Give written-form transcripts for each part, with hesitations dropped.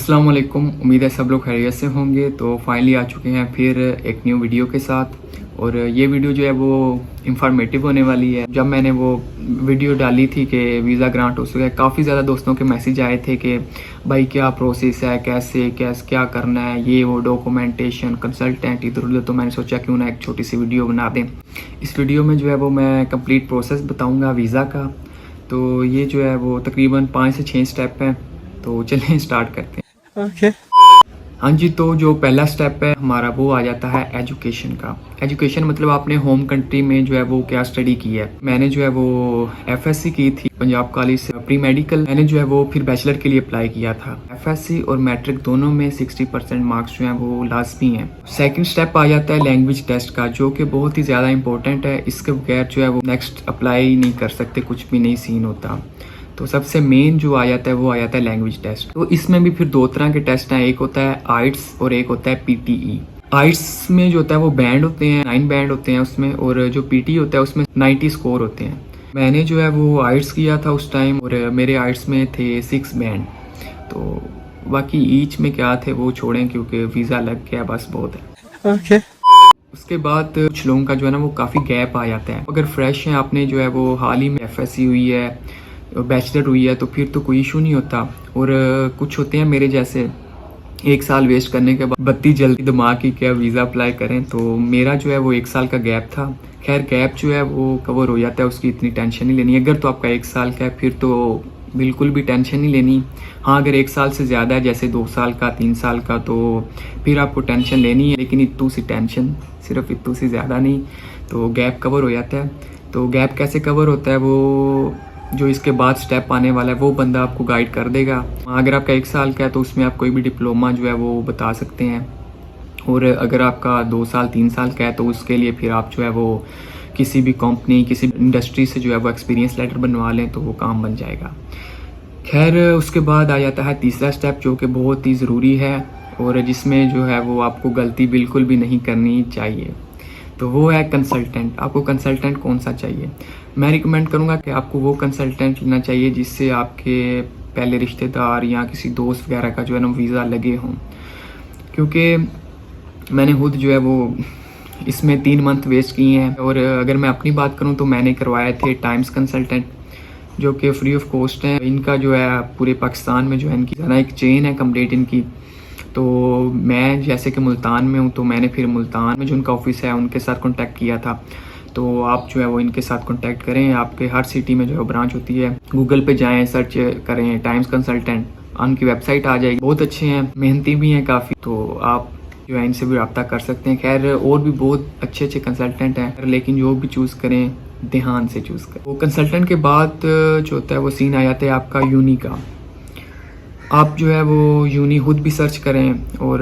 अस्सलाम वालेकुम। उम्मीद है सब लोग खैरियत से होंगे। तो फाइनली आ चुके हैं फिर एक न्यू वीडियो के साथ, और ये वीडियो जो है वो इंफॉर्मेटिव होने वाली है। जब मैंने वो वीडियो डाली थी कि वीज़ा ग्रांट हो सके, काफ़ी ज़्यादा दोस्तों के मैसेज आए थे कि भाई क्या प्रोसेस है, कैसे क्या करना है, ये वो डॉक्यूमेंटेशन, कंसल्टेंट इधर उधर। तो मैंने सोचा क्यों ना एक छोटी सी वीडियो बना दें। इस वीडियो में जो है वो मैं कंप्लीट प्रोसेस बताऊँगा वीज़ा का। तो ये जो है वो तकरीबन 5 से 6 स्टेप हैं। तो चलें स्टार्ट करते हैं। ओके। हाँ जी, तो जो पहला स्टेप है हमारा वो आ जाता है एजुकेशन का। एजुकेशन मतलब आपने होम कंट्री में जो है वो क्या स्टडी की है। मैंने जो है वो एफएससी की थी पंजाब कॉलेज से, प्री मेडिकल। मैंने जो है वो फिर बैचलर के लिए अप्लाई किया था। एफएससी और मैट्रिक दोनों में 60% मार्क्स जो हैं वो लाजमी हैं। सेकंड स्टेप आ जाता है लैंग्वेज टेस्ट का, जो कि बहुत ही ज़्यादा इंपॉर्टेंट है। इसके बगैर जो है वो नेक्स्ट अप्लाई नहीं कर सकते, कुछ भी नहीं सीन होता। तो सबसे मेन जो आ जाता है वो आ जाता है लैंग्वेज टेस्ट। तो इसमें भी फिर दो तरह के टेस्ट हैं, एक होता है आइट्स और एक होता है पीटीई। आइट्स में जो होता है वो बैंड होते हैं, 9 बैंड होते हैं उसमें, और जो पीटी होता है उसमें 90 स्कोर होते हैं। मैंने जो है वो आइट्स किया था उस टाइम, और मेरे आइट्स में थे 6 बैंड। तो बाकी ईच में क्या थे वो छोड़ें, क्योंकि वीज़ा लग गया बस बहुत है। ओके। उसके बाद कुछ लोगों का जो है ना वो काफ़ी गैप आ जाता है। अगर फ्रेश हैं, आपने जो है वो हाल ही में एफएससी हुई है, बैचलर हुई है, तो फिर तो कोई इशू नहीं होता। और कुछ होते हैं मेरे जैसे 1 साल वेस्ट करने के बाद बत्ती जल्दी दिमाग की क्या वीज़ा अप्लाई करें। तो मेरा जो है वो 1 साल का गैप था। खैर गैप जो है वो कवर हो जाता है, उसकी इतनी टेंशन नहीं लेनी। अगर तो आपका 1 साल का है फिर तो बिल्कुल भी टेंशन नहीं लेनी। हाँ, अगर 1 साल से ज़्यादा है, जैसे 2 साल का, 3 साल का, तो फिर आपको टेंशन लेनी है। लेकिन इतनी सी टेंशन, सिर्फ इतनी सी ज़्यादा नहीं। तो गैप कवर हो जाता है। तो गैप कैसे कवर होता है वो जो इसके बाद स्टेप आने वाला है वो बंदा आपको गाइड कर देगा। अगर आपका 1 साल का है तो उसमें आप कोई भी डिप्लोमा जो है वो बता सकते हैं, और अगर आपका 2 साल 3 साल का है तो उसके लिए फिर आप जो है वो किसी भी कंपनी, किसी इंडस्ट्री से जो है वो एक्सपीरियंस लेटर बनवा लें तो वो काम बन जाएगा। खैर उसके बाद आ जाता है तीसरा स्टेप, जो कि बहुत ही ज़रूरी है और जिसमें जो है वो आपको गलती बिल्कुल भी नहीं करनी चाहिए। तो वो है कंसल्टेंट। आपको कंसल्टेंट कौन सा चाहिए? मैं रिकमेंड करूँगा कि आपको वो कंसल्टेंट लेना चाहिए जिससे आपके पहले रिश्तेदार या किसी दोस्त वगैरह का जो है ना वीज़ा लगे हों। क्योंकि मैंने खुद जो है वो इसमें 3 मंथ वेस्ट किए हैं। और अगर मैं अपनी बात करूँ तो मैंने करवाए थे टाइम्स कंसल्टेंट, जो कि फ्री ऑफ कॉस्ट है। इनका जो है पूरे पाकिस्तान में जो है इनकी ज़्यादा एक चेन है कंप्लीट इनकी। तो मैं जैसे कि मुल्तान में हूँ, तो मैंने फिर मुल्तान में जो उनका ऑफिस है उनके साथ कांटेक्ट किया था। तो आप जो है वो इनके साथ कांटेक्ट करें। आपके हर सिटी में जो है ब्रांच होती है। गूगल पे जाएं, सर्च करें टाइम्स कंसल्टेंट, उनकी वेबसाइट आ जाएगी। बहुत अच्छे हैं, मेहनती भी हैं काफ़ी, तो आप जो है इनसे भी रब्ता कर सकते हैं। खैर और भी बहुत अच्छे अच्छे कंसल्टेंट हैं, लेकिन जो भी चूज़ करें ध्यान से चूज़ करें। वो कंसल्टेंट के बाद जो होता है वो सीन आ जाता है आपका यूनी का। आप जो है वो यूनी खुद भी सर्च करें, और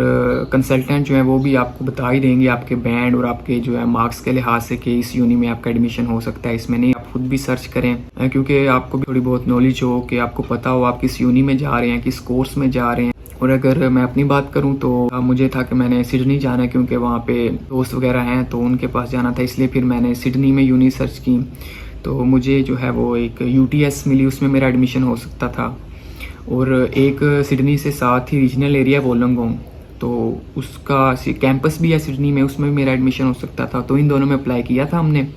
कंसल्टेंट जो है वो भी आपको बता ही देंगे आपके बैंड और आपके जो है मार्क्स के लिहाज से कि इस यूनी में आपका एडमिशन हो सकता है, इसमें नहीं। आप खुद भी सर्च करें, क्योंकि आपको भी थोड़ी बहुत नॉलेज हो, कि आपको पता हो आप किस यूनी में जा रहे हैं, किस कोर्स में जा रहे हैं। और अगर मैं अपनी बात करूं तो मुझे था कि मैंने सिडनी जाना है, क्योंकि वहाँ पे दोस्त वगैरह हैं तो उनके पास जाना था, इसलिए फिर मैंने सिडनी में यूनी सर्च की। तो मुझे जो है वो एक यूटीएस मिली, उसमें मेरा एडमिशन हो सकता था। और एक सिडनी से साथ ही रीजनल एरिया वोलंगोंग, तो उसका कैंपस भी है सिडनी में, उसमें भी मेरा एडमिशन हो सकता था। तो इन दोनों में अप्लाई किया था हमने,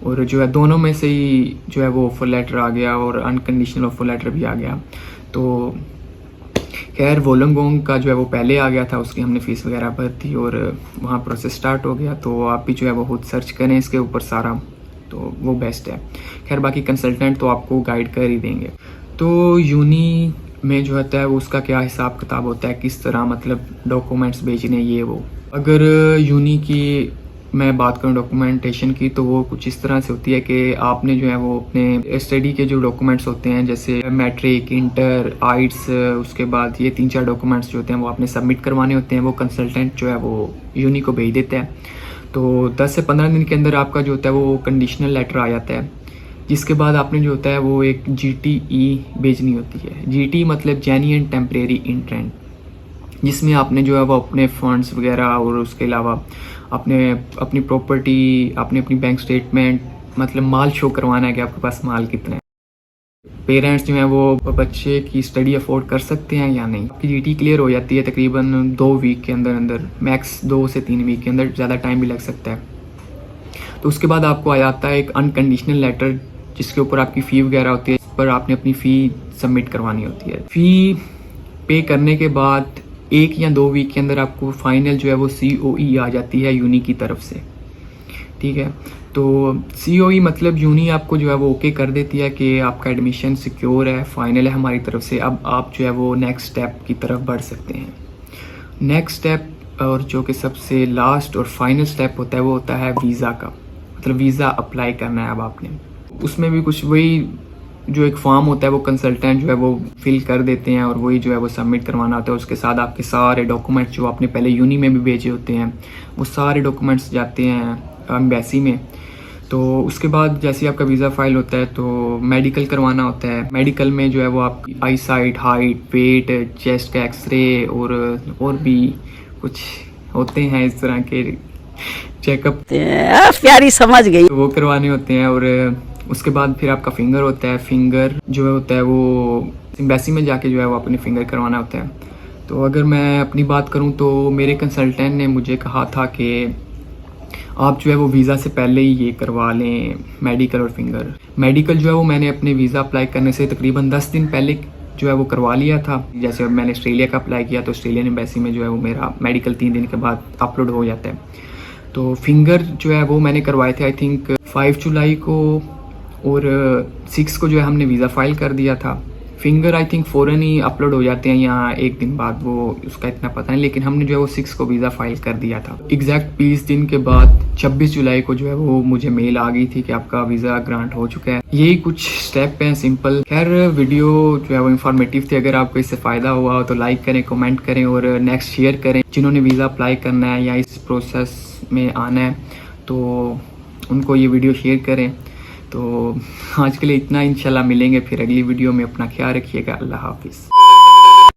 और जो है दोनों में से ही जो है वो ऑफर लेटर आ गया और अनकंडीशनल ऑफर लेटर भी आ गया। तो खैर वोलंगोंग का जो है वो पहले आ गया था, उसकी हमने फ़ीस वगैरह भर दी और वहाँ प्रोसेस स्टार्ट हो गया। तो आप भी जो है वो खुद सर्च करें इसके ऊपर सारा, तो वो बेस्ट है। खैर बाकी कंसल्टेंट तो आपको गाइड कर ही देंगे। तो यूनी में जो होता है वो उसका क्या हिसाब किताब होता है, किस तरह मतलब डॉक्यूमेंट्स भेजने, ये वो। अगर यूनी की मैं बात करूँ डॉक्यूमेंटेशन की, तो वो कुछ इस तरह से होती है कि आपने जो है वो अपने स्टडी के जो डॉक्यूमेंट्स होते हैं, जैसे मैट्रिक, इंटर, आइट्स, उसके बाद ये 3-4 डॉक्यूमेंट्स जो होते हैं वो आपने सबमिट करवाने होते हैं। वो कंसल्टेंट जो है वो यूनी को भेज देता है। तो 10 से 15 दिन के अंदर आपका जो होता है वो कंडीशनल लेटर आ जाता है, जिसके बाद आपने जो होता है वो एक GTE भेजनी होती है। GT मतलब जेन्युइन टेम्परेरी इंट्रेंट, जिसमें आपने जो है वो अपने फंड्स वगैरह और उसके अलावा अपनी प्रॉपर्टी, अपनी बैंक स्टेटमेंट, मतलब माल शो करवाना है कि आपके पास माल कितना है। पेरेंट्स जो हैं वो बच्चे की स्टडी अफोर्ड कर सकते हैं या नहीं। आपकी जीटी क्लियर हो जाती है तकरीबन 2 वीक के अंदर अंदर, मैक्स 2 से 3 वीक के अंदर, ज़्यादा टाइम भी लग सकता है। तो उसके बाद आपको आ जाता है एक अनकंडीशनल लेटर जिसके ऊपर आपकी फ़ी वगैरह होती है, इस पर आपने अपनी फ़ी सबमिट करवानी होती है। फ़ी पे करने के बाद 1 या 2 वीक के अंदर आपको फाइनल जो है वो COE आ जाती है यूनी की तरफ से, ठीक है। तो COE मतलब यूनी आपको जो है वो ओके कर देती है कि आपका एडमिशन सिक्योर है, फाइनल है हमारी तरफ से, अब आप जो है वो नेक्स्ट स्टेप की तरफ बढ़ सकते हैं। नेक्स्ट स्टेप और जो कि सबसे लास्ट और फाइनल स्टेप होता है वो होता है वीज़ा का, मतलब वीज़ा अप्लाई करना है अब आपने। उसमें भी कुछ वही जो एक फॉर्म होता है वो कंसल्टेंट जो है वो फिल कर देते हैं और वही जो है वो सबमिट करवाना होता है। उसके साथ आपके सारे डॉक्यूमेंट्स जो आपने पहले यूनी में भी भेजे होते हैं वो सारे डॉक्यूमेंट्स जाते हैं एम्बेसी में। तो उसके बाद जैसे ही आपका वीज़ा फाइल होता है तो मेडिकल करवाना होता है। मेडिकल में जो है वो आपकी आई साइट, हाइट, वेट, चेस्ट का एक्सरे और भी कुछ होते हैं इस तरह के चेकअप, प्यारी समझ गई, तो वो करवाने होते हैं। और उसके बाद फिर आपका फिंगर होता है। फिंगर जो होता है वो एम्बेसी में जाके जो है वो अपने फिंगर करवाना होता है। तो अगर मैं अपनी बात करूं तो मेरे कंसल्टेंट ने मुझे कहा था कि आप जो है वो वीज़ा से पहले ही ये करवा लें मेडिकल और फिंगर। मेडिकल जो है वो मैंने अपने वीज़ा अप्लाई करने से तकरीबन 10 दिन पहले जो है वो करवा लिया था। जैसे मैंने ऑस्ट्रेलिया का अप्लाई किया तो ऑस्ट्रेलियन एम्बेसी में जो है वो मेरा मेडिकल 3 दिन के बाद अपलोड हो जाता है। तो फिंगर जो है वो मैंने करवाए थे आई थिंक 5 जुलाई को, और 6 को जो है हमने वीज़ा फाइल कर दिया था। फिंगर आई थिंक फ़ौरन ही अपलोड हो जाते हैं या एक दिन बाद, वो उसका इतना पता नहीं, लेकिन हमने जो है वो 6 को वीज़ा फाइल कर दिया था। एग्जैक्ट 20 दिन के बाद 26 जुलाई को जो है वो मुझे मेल आ गई थी कि आपका वीज़ा ग्रांट हो चुका है। यही कुछ स्टेप हैं सिंपल। खैर वीडियो जो है वो इन्फॉर्मेटिव थी। अगर आपको इससे फ़ायदा हुआ हो तो लाइक करें, कमेंट करें और नेक्स्ट शेयर करें। जिन्होंने वीज़ा अप्लाई करना है या इस प्रोसेस में आना है तो उनको ये वीडियो शेयर करें। तो आज के लिए इतना, इंशाल्लाह मिलेंगे फिर अगली वीडियो में। अपना ख्याल रखिएगा। अल्लाह हाफिज़।